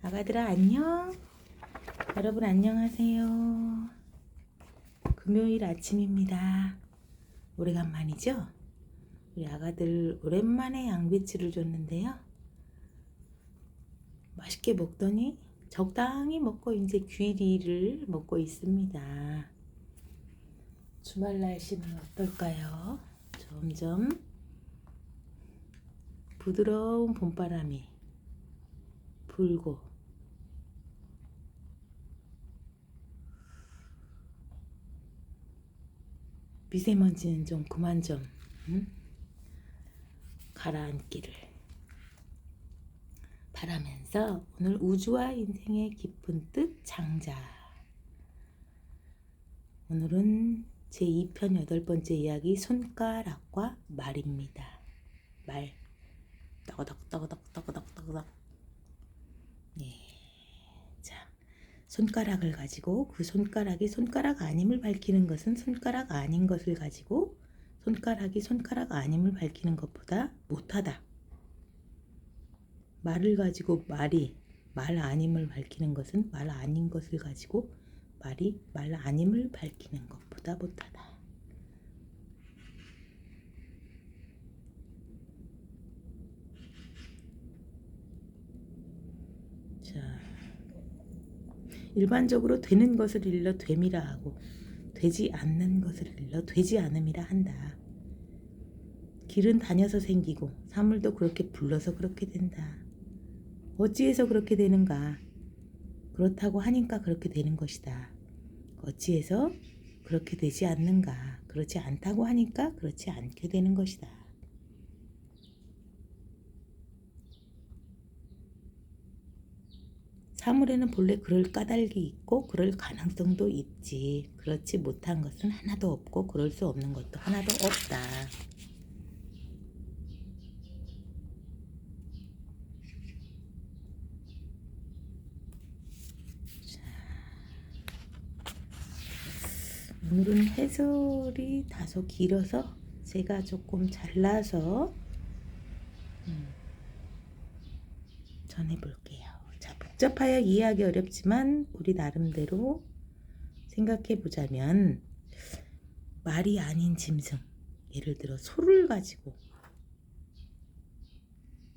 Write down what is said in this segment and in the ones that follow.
아가들아 안녕. 여러분 안녕하세요. 금요일 아침입니다. 오래간만이죠? 우리 아가들 오랜만에 양배추를 줬는데요. 맛있게 먹더니 적당히 먹고 이제 귀리를 먹고 있습니다. 주말 날씨는 어떨까요? 점점 부드러운 봄바람이 불고 미세먼지는 좀 그만 좀 가라앉기를 바라면서 오늘 우주와 인생의 깊은 뜻 장자, 오늘은 제2편 8번째 이야기 손가락과 말입니다. 말 떠거덕 예. 자, 손가락을 가지고 그 손가락이 손가락 아님을 밝히는 것은 손가락 아닌 것을 가지고 손가락이 손가락 아님을 밝히는 것보다 못하다. 말을 가지고 말이 말 아님을 밝히는 것은 말 아닌 것을 가지고 말이 말 아님을 밝히는 것보다 못하다. 자, 일반적으로 되는 것을 일러 됨이라 하고 되지 않는 것을 일러 되지 않음이라 한다. 길은 다녀서 생기고 사물도 그렇게 불러서 그렇게 된다. 어찌해서 그렇게 되는가? 그렇다고 하니까 그렇게 되는 것이다. 어찌해서 그렇게 되지 않는가? 그렇지 않다고 하니까 그렇지 않게 되는 것이다. 사물에는 본래 그럴 까닭이 있고 그럴 가능성도 있지. 그렇지 못한 것은 하나도 없고 그럴 수 없는 것도 하나도 없다. 오늘은 해설이 다소 길어서 제가 조금 잘라서 전해볼게요. 자, 복잡하여 이해하기 어렵지만 우리 나름대로 생각해 보자면 말이 아닌 짐승, 예를 들어 소를 가지고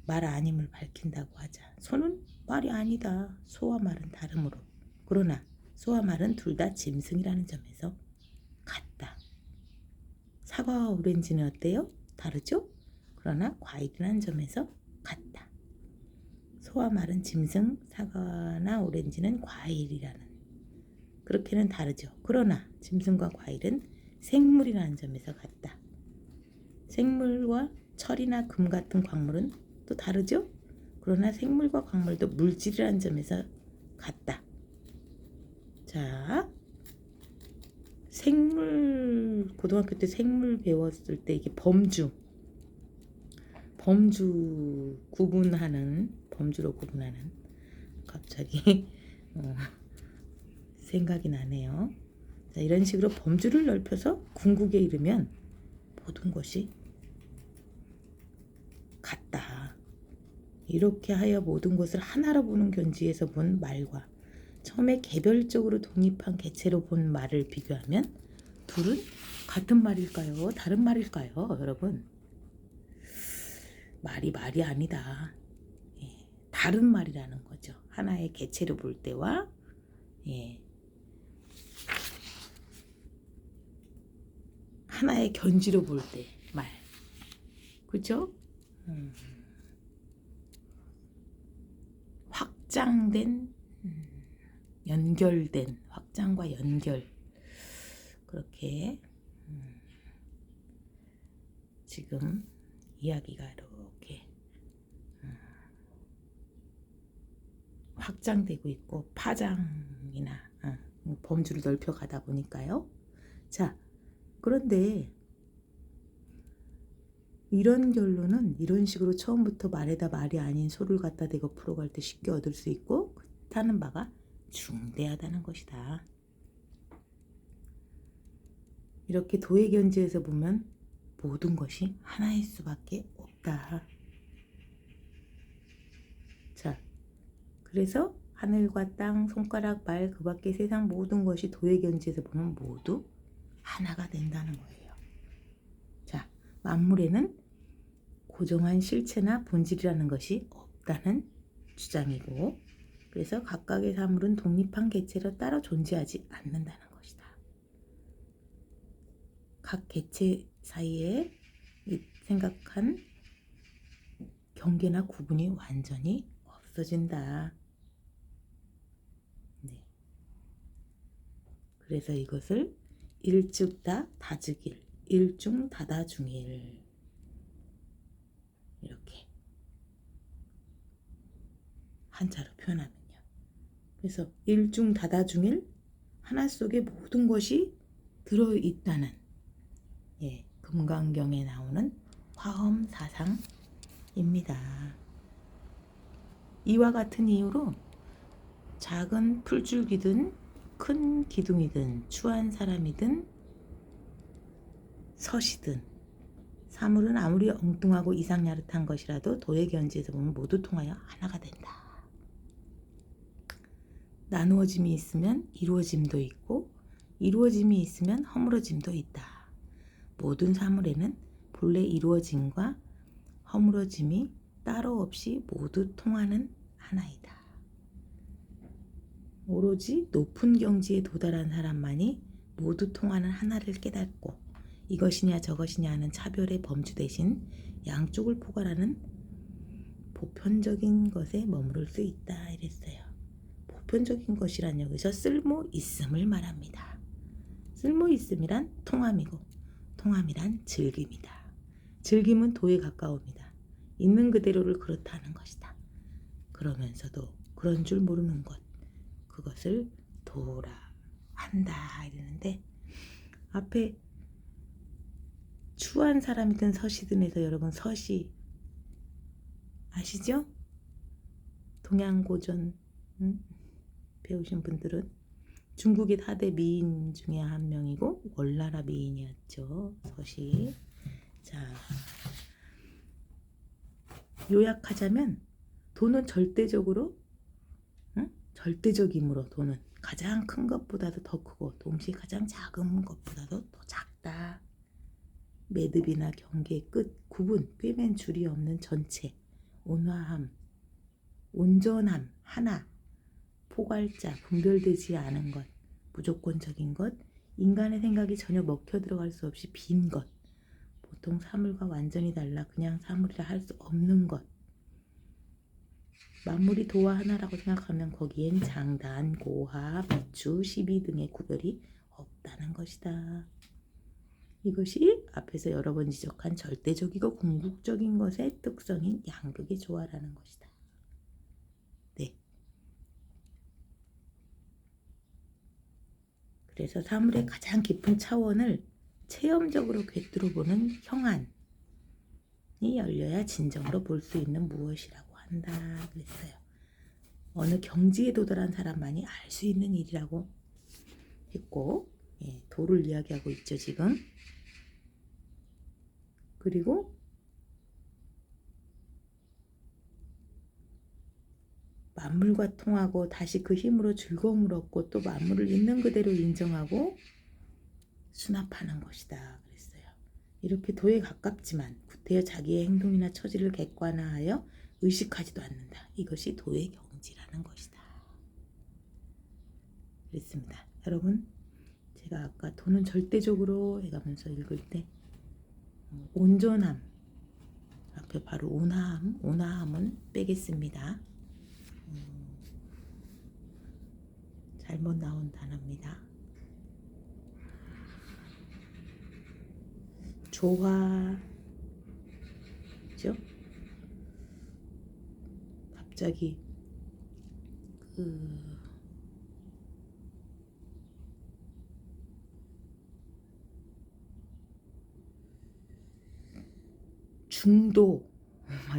말 아님을 밝힌다고 하자. 소는 말이 아니다. 소와 말은 다르므로. 그러나 소와 말은 둘 다 짐승이라는 점에서 같다. 사과와 오렌지는 어때요? 다르죠? 그러나 과일이라는 점에서 같다. 소와 말은 짐승, 사과나 오렌지는 과일이라는, 그렇게는 다르죠. 그러나 짐승과 과일은 생물이라는 점에서 같다. 생물과 철이나 금 같은 광물은 또 다르죠? 그러나 생물과 광물도 물질이라는 점에서 같다. 자, 생물, 고등학교 때 생물 배웠을 때 이게 범주 구분하는, 범주로 구분하는, 갑자기 생각이 나네요. 자, 이런 식으로 범주를 넓혀서 궁극에 이르면 모든 것이 같다. 이렇게 하여 모든 것을 하나로 보는 견지에서 본 말과 처음에 개별적으로 독립한 개체로 본 말을 비교하면 둘은 같은 말일까요? 다른 말일까요? 여러분, 말이 아니다. 예, 다른 말이라는 거죠. 하나의 개체로 볼 때와 하나의 견지로 볼 때 말, 그렇죠? 확장된, 연결된, 확장과 연결, 그렇게 지금 이야기가 이렇게 확장되고 있고 파장이나 범주를 넓혀가다 보니까요. 자, 그런데 이런 결론은 이런 식으로 처음부터 말에다 말이 아닌 소를 갖다 대고 풀어갈 때 쉽게 얻을 수 있고 그렇다는 바가 중대하다는 것이다. 이렇게 도의견지에서 보면 모든 것이 하나일 수밖에 없다. 자, 그래서 하늘과 땅, 손가락, 발, 그 밖의 세상 모든 것이 도의 견지에서 보면 모두 하나가 된다는 거예요. 자, 만물에는 고정한 실체나 본질이라는 것이 없다는 주장이고, 그래서 각각의 사물은 독립한 개체로 따로 존재하지 않는다는 것이다. 각 개체 사이에 생각한 경계나 구분이 완전히 없어진다. 네. 그래서 이것을 일즉다 다즉일, 일중 다다중일 이렇게 한자로 표현하면요. 그래서 일중 다다중일, 하나 속에 모든 것이 들어있다는, 금강경에 나오는 화엄사상입니다. 이와 같은 이유로 작은 풀줄기든 큰 기둥이든 추한 사람이든 서시든 사물은 아무리 엉뚱하고 이상야릇한 것이라도 도의 견지에서 보면 모두 통하여 하나가 된다. 나누어짐이 있으면 이루어짐도 있고 이루어짐이 있으면 허물어짐도 있다. 모든 사물에는 본래 이루어짐과 허물어짐이 따로 없이 모두 통하는 하나이다. 오로지 높은 경지에 도달한 사람만이 모두 통하는 하나를 깨닫고 이것이냐 저것이냐 하는 차별의 범주 대신 양쪽을 포괄하는 보편적인 것에 머무를 수 있다 이랬어요. 보편적인 것이란 여기서 쓸모 있음을 말합니다. 쓸모 있음이란 통함이고 통함이란 즐김이다. 즐김은 도에 가까웁니다. 있는 그대로를 그렇다는 것이다. 그러면서도 그런 줄 모르는 것, 그것을 도라 한다 이러는데, 앞에 추한 사람이든 서시든 해서 여러분 서시 아시죠? 동양고전 배우신 분들은 중국의 4대 미인 중에 한 명이고 월나라 미인이었죠. 서시. 자, 요약하자면 도는 절대적으로 절대적이므로 도는 가장 큰 것보다도 더 크고 동시에 가장 작은 것보다도 더 작다. 매듭이나 경계, 끝, 구분, 꿰맨 줄이 없는 전체, 온화함, 온전함, 하나, 포괄자, 분별되지 않은 것, 무조건적인 것, 인간의 생각이 전혀 먹혀 들어갈 수 없이 빈 것, 보통 사물과 완전히 달라 그냥 사물이라 할 수 없는 것, 만물이 도와 하나라고 생각하면 거기엔 장단, 고하, 비추, 시비 등의 구별이 없다는 것이다. 이것이 앞에서 여러 번 지적한 절대적이고 궁극적인 것의 특성인 양극의 조화라는 것이다. 네. 그래서 사물의 가장 깊은 차원을 체험적으로 꿰뚫어보는 형안이 열려야 진정으로 볼 수 있는 무엇이라고 한다 그랬어요. 어느 경지에 도달한 사람만이 알 수 있는 일이라고 했고, 도를 이야기하고 있죠 지금. 그리고 만물과 통하고 다시 그 힘으로 즐거움을 얻고 또 만물을 있는 그대로 인정하고 수납하는 것이다 그랬어요. 이렇게 도에 가깝지만 구태여 자기의 행동이나 처지를 객관화하여 의식하지도 않는다. 이것이 도의 경지라는 것이다 그랬습니다. 여러분, 제가 아까 도는 절대적으로 해가면서 읽을 때 온전함 앞에 바로 온화함은 빼겠습니다. 잘못 나온 단어입니다. 조화죠? 갑자기 중도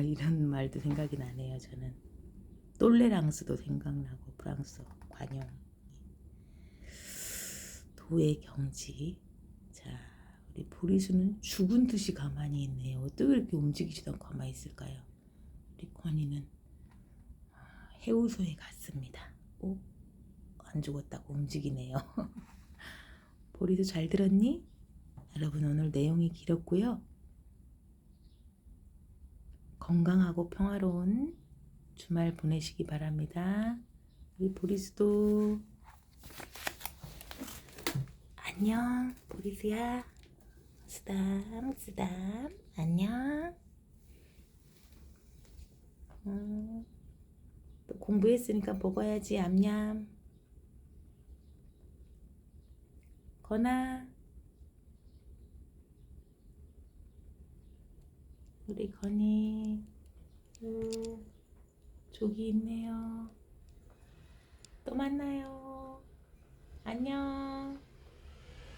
이런 말도 생각이 나네요. 저는 똘레랑스도 생각나고 프랑스어 관용. 도의 경지. 자, 우리 보리수는 죽은 듯이 가만히 있네요. 어떻게 이렇게 움직이지도 않고 가만히 있을까요? 우리 권희는 해우소에 갔습니다. 오, 안 죽었다고 움직이네요. 보리도 잘 들었니? 여러분 오늘 내용이 길었고요. 건강하고 평화로운 주말 보내시기 바랍니다. 우리 보리수도 안녕. 보리수야. 쓰담 쓰담 안녕. 또 공부했으니까 먹어야지. 얌얌. 건아. 우리 건이 저기 있네요. 또 만나요. 안녕.